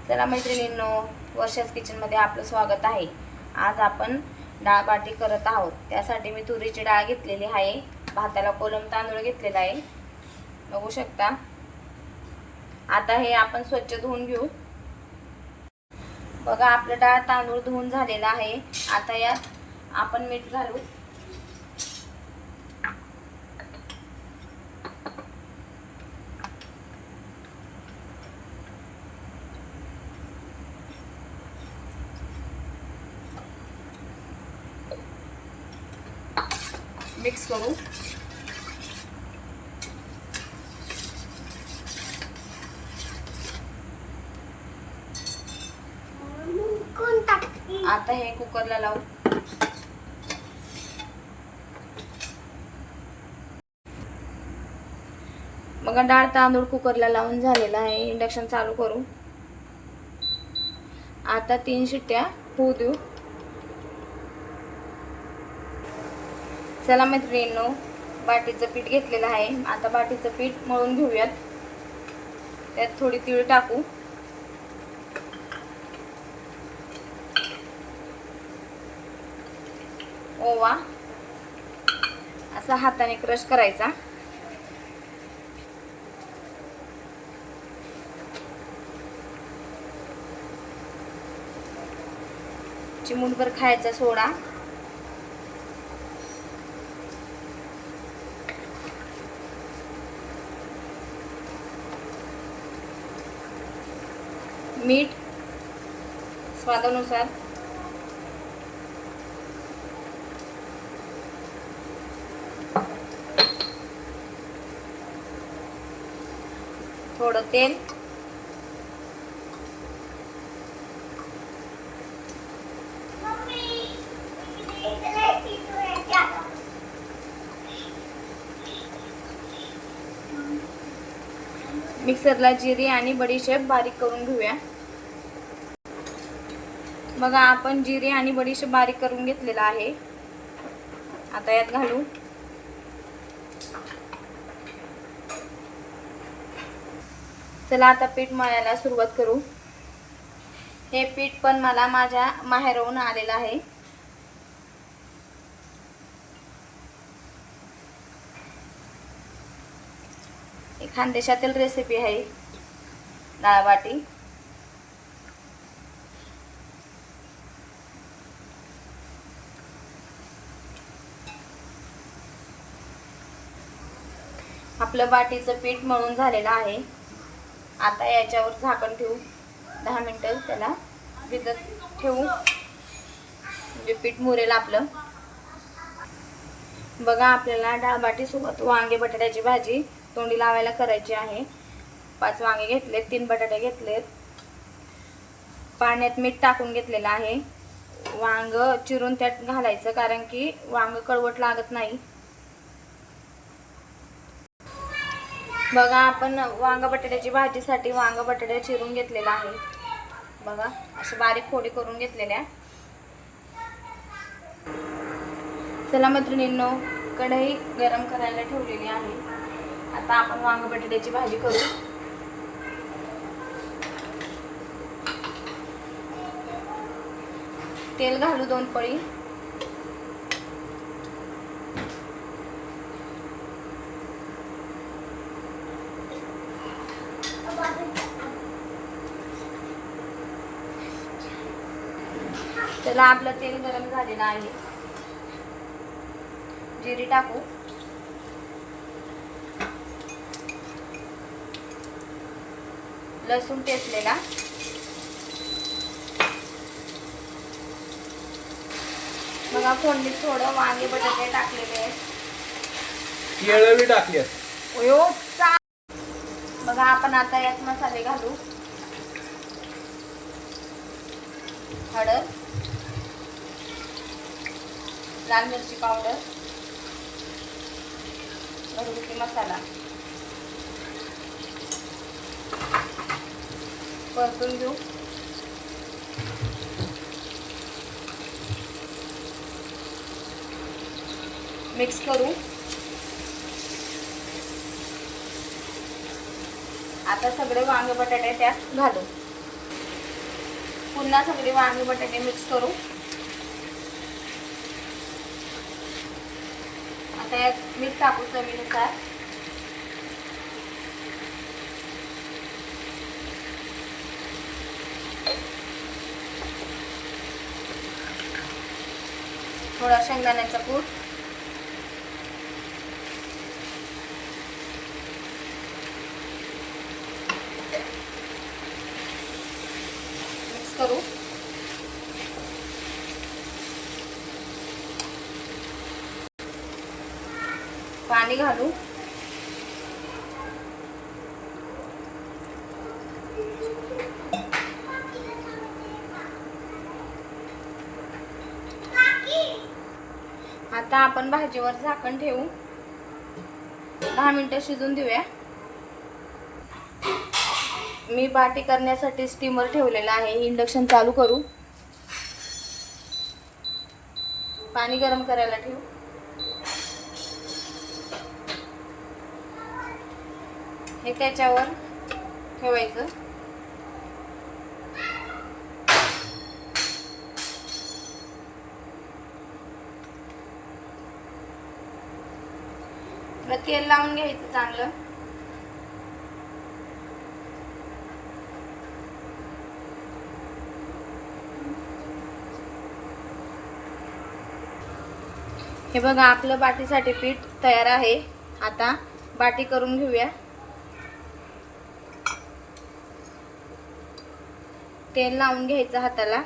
चला मैत्रिणींनो, वर्षास किचनमध्ये आपलं स्वागत आहे। आज आपण डाळ बाटी करत आहोत। त्यासाठी मी तुरीची डाळ घेतलेली आहे, भाताला कोलम तांदूळ घेतलेला आहे, बघू शकता। आता हे आपण स्वच्छ धुवून घेऊ। बघा, आपलं डाळ तांदूळ धुवून झालेला आहे। आता यात आपण मीठ घालू। मिक्स करू। आता हे कुकरला लावू। बघा, डाळ तांदूळ कुकरला लावून झालेला आहे। इंडक्शन चालू करू। आता 3 शिट्ट्या होऊ देऊ। चला मैत्रिणींनो, बाटीचं पीठ घेतलेलं आहे। आता बाटीचं पीठ मळून घेऊयात। त्यात थोडी तीळ टाकू। ओवा असा हाताने क्रश करायचा। चिमूटभर खायचा सोडा। मीठ स्वादानुसार। थोडं तेल। मिक्सरला जिरे आणि बडीशेप बारीक करून घेऊया। बघा, आपण जिरे आणि बडीशेप बारीक करून घेतलेला आहे। आता यात घालू। चला आता पीठ मळायला सुरुवात करू। हे पीठ पण मला माझ्या माहेरहून आलेलं आहे। खानदेशातील रेसिपी आहे डाळ बाटी। आपलं बाटीचं पीठ मळून झालेलं आहे। आता याच्यावर झाकण ठेवू। 10 मिनिटं त्याला भिजत ठेवू, म्हणजे पीठ मुरेल आपलं। बघा, आपल्याला डाळ बाटी सोबत वांगे बटाट्याची भाजी तोंडी लावायला करायची आहे। 5 वांगे घेतलेत, 3 बटाटे घेतलेत, पाण्यात मीठ टाकून घेतलेलं आहे। वांग चिरून त्यात घालायचं, कारण की वांग कडवट लागत नाही। बघा, आपण वांग बटाट्याची भाजीसाठी वांग बटाटे चिरून घेतलेला आहे। बघा, अशी बारीक फोडी करून घेतलेल्या। चला मैत्रिणींनो, कढई गरम करायला ठेवलेली आहे। आता आपण वांग बटाट्याची भाजी करू। तेल घालू 2 पळी। चला, आपलं तेल गरम झालेलं आहे। जिरे टाकू। लसूण ठेचलेला। बघा, फोडणीत थोडं वांगे बटाटे टाकलेले आहेत। केळं बी टाकली आहेत। बघा, आपण आता यात मसाले घालू। हळद, लाल मिरची पावडर, घरगुती मसाला परतून घेऊ। मिक्स करू। आता सगळे वांगे बटाटे त्यात घालू। पुन्हा सगळे वांगे बटाटे मिक्स करू. आता यात मीठ टाकू चवीनुसार. थोडा शेंगदाण्याचा कूट. मिक्स करू. पाणी घालू. आता आपण भाजीवर झाकण ठेवू. 10 मिनिटं शिजून देऊया. मी बाटी करण्यासाठी स्टीमर ठेवलेला आहे. इंडक्शन चालू करू. पाणी गरम करायला ठेवू. हे त्याच्यावर ठेवायचं. तेल लावून घ्यायचं चांगलं. हे बघा आपलं बाटीसाठी पीठ तयार आहे. आता बाटी करून घेऊया. तेल लावून घ्यायचं हाताला.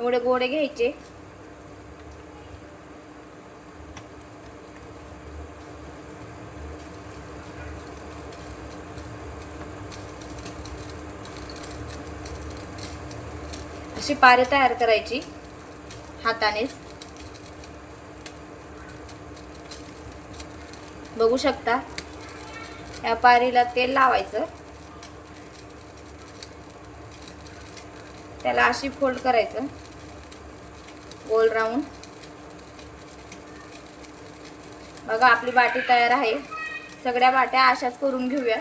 एवढे गोळे घ्यायचे. अशी पारे तयार करायची हातानेच. बघू शकता. या पारीला तेल लावायचं. त्याला अशी फोल्ड करायचं गोल राऊंड. बघा आपली बाटी तयार आहे. सगळ्या बाट्या अशाच करून घेऊया.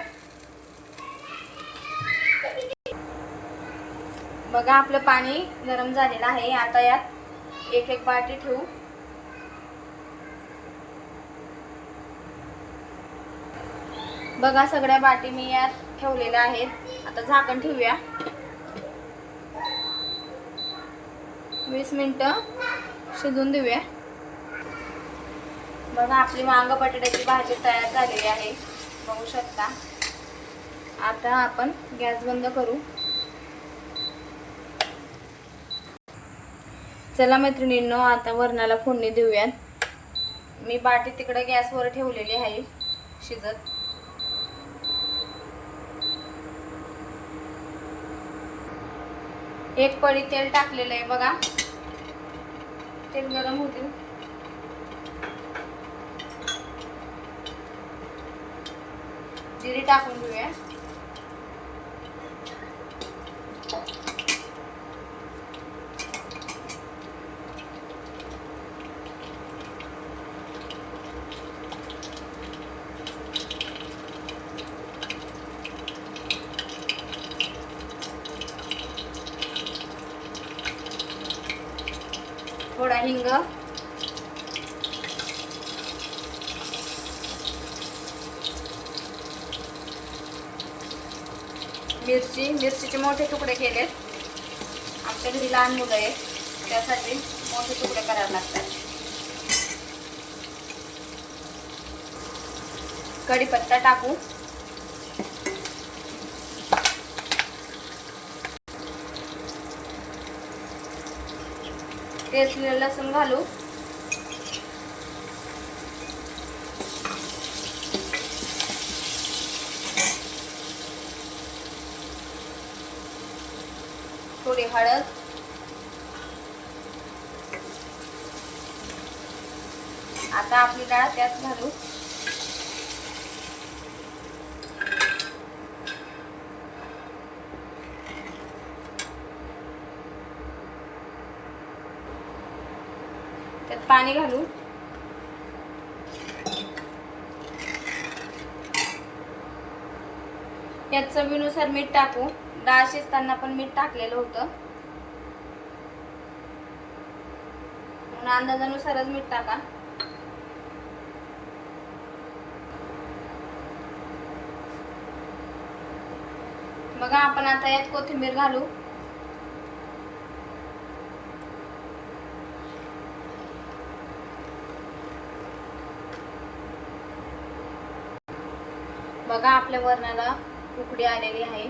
बघा आपलं पाणी गरम झालेलं आहे. आता यात एक एक बाटी ठेवू. बघा सगळ्या बाटी मी यात ठेवलेल्या आहेत. आता झाकण ठेवूया. 20 मिनिटं शिजून देऊया. बघा आपली वांग बटाट्याची भाजी तयार झालेली आहे. बघू शकता. आता आपण गॅस बंद करू. चला मैत्रिणींनो, आता वरणाला फोडणी देऊयात. मी बाटी तिकडे गॅसवर ठेवलेली आहे शिजत. एक पळी तेल टाकलेलं आहे बघा. तेल गरम होते. जिरे टाकून घेऊया. थोडा हिंग. मिरचीचे मोठे तुकडे केलेत. आमच्या घरी लहान मुलं आहेत त्यासाठी मोठे तुकडे करावे लागतात. कढीपत्ता टाकू. ठेचलेलं लसूण घालू. थोडी हळद. आता आपली डाळ त्यात घालू. त्यात पाणी घालू. यात चवीनुसार मीठ टाकू. डाळ शिजताना पण मीठ टाकलेलं होतं, म्हणून अंदाजानुसारच मीठ टाका. बघा आपण आता यात कोथिंबीर घालू. बघा आपल्या वरणाला उकळी आलेली आहे,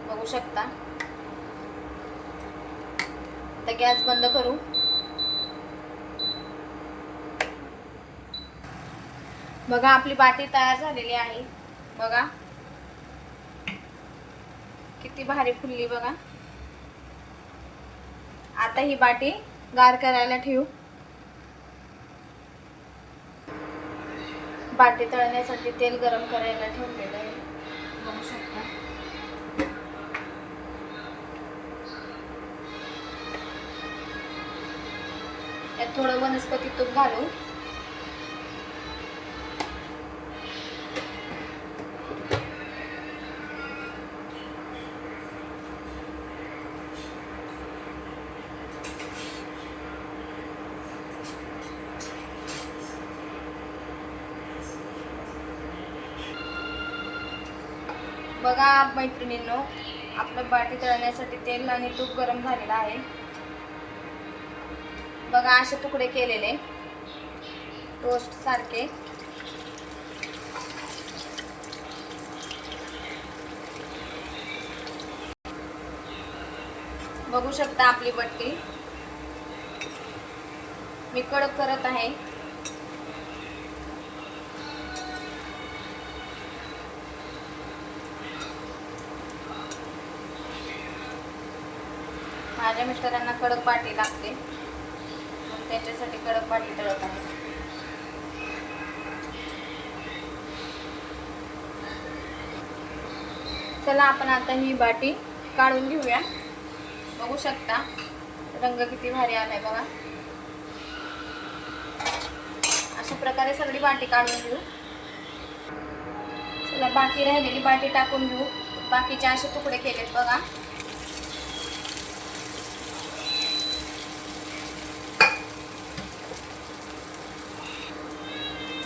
बघू शकता. आता गॅस बंद करू. बघा आपली बाटी तयार झालेली आहे. बघा किती भारी फुलली बघा. आता ही बाटी गार करायला ठेवू. बाटी तळण्यासाठी तेल गरम करायला ठेवलेलं आहे, बघू शकता. यात थोडं वनस्पती तूप घालू. बघा मैत्रिणींनो, आपलं बाटी तळण्यासाठी तेल आणि तूप गरम झालेलं आहे. बघा असे तुकडे केलेले टोस्ट सारखे. बघू शकता आपली बट्टी मी कडक करत आहे. माझ्या मिस्टरांना कडक बाटी लागते, मग त्याच्यासाठी कडक बाटी तळत आहे. चला आपण आता ही बाटी काढून घेऊया. बघू शकता रंग किती भारी आलाय बघा. अशा प्रकारे सगळी बाटी काढून घेऊ. चला बाकी राहिलेली बाटी टाकून घेऊ. बाकीचे असे तुकडे केलेत बघा.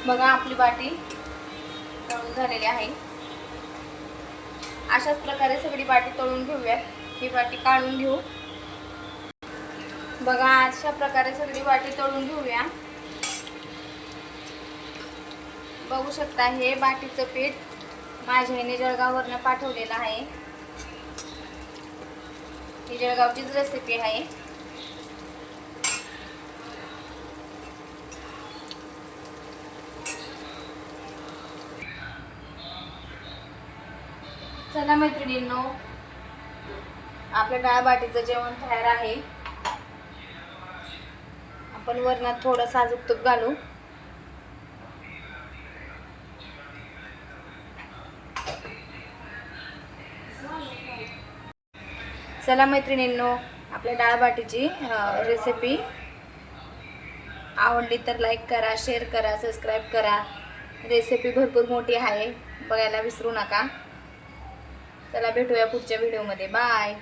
बघा आपली बाटी तळून झालेली आहे. अशाच प्रकारे सगळी बाटी तळून घेऊयात. ही बाटी काढून घेऊ. बघा अशा प्रकारे सगळी बाटी तळून घेऊया. बघू शकता हे बाटीचं पीठ माझ्या आईने जळगाववरनं पाठवलेलं आहे. ही जळगावचीच रेसिपी आहे. चला मैत्रिणींनो, आपल्या डाळ बाटीचं जेवण तयार आहे. आपण वरणात थोडं साजूक तूप घालू. चला मैत्रिणींनो, आपल्या डाळ बाटीची रेसिपी आवडली तर लाईक करा, शेअर करा, सबस्क्राईब करा. रेसिपी भरपूर मोठी आहे, बघायला विसरू नका. चला भेटूया पुढच्या व्हिडिओमध्ये. बाय.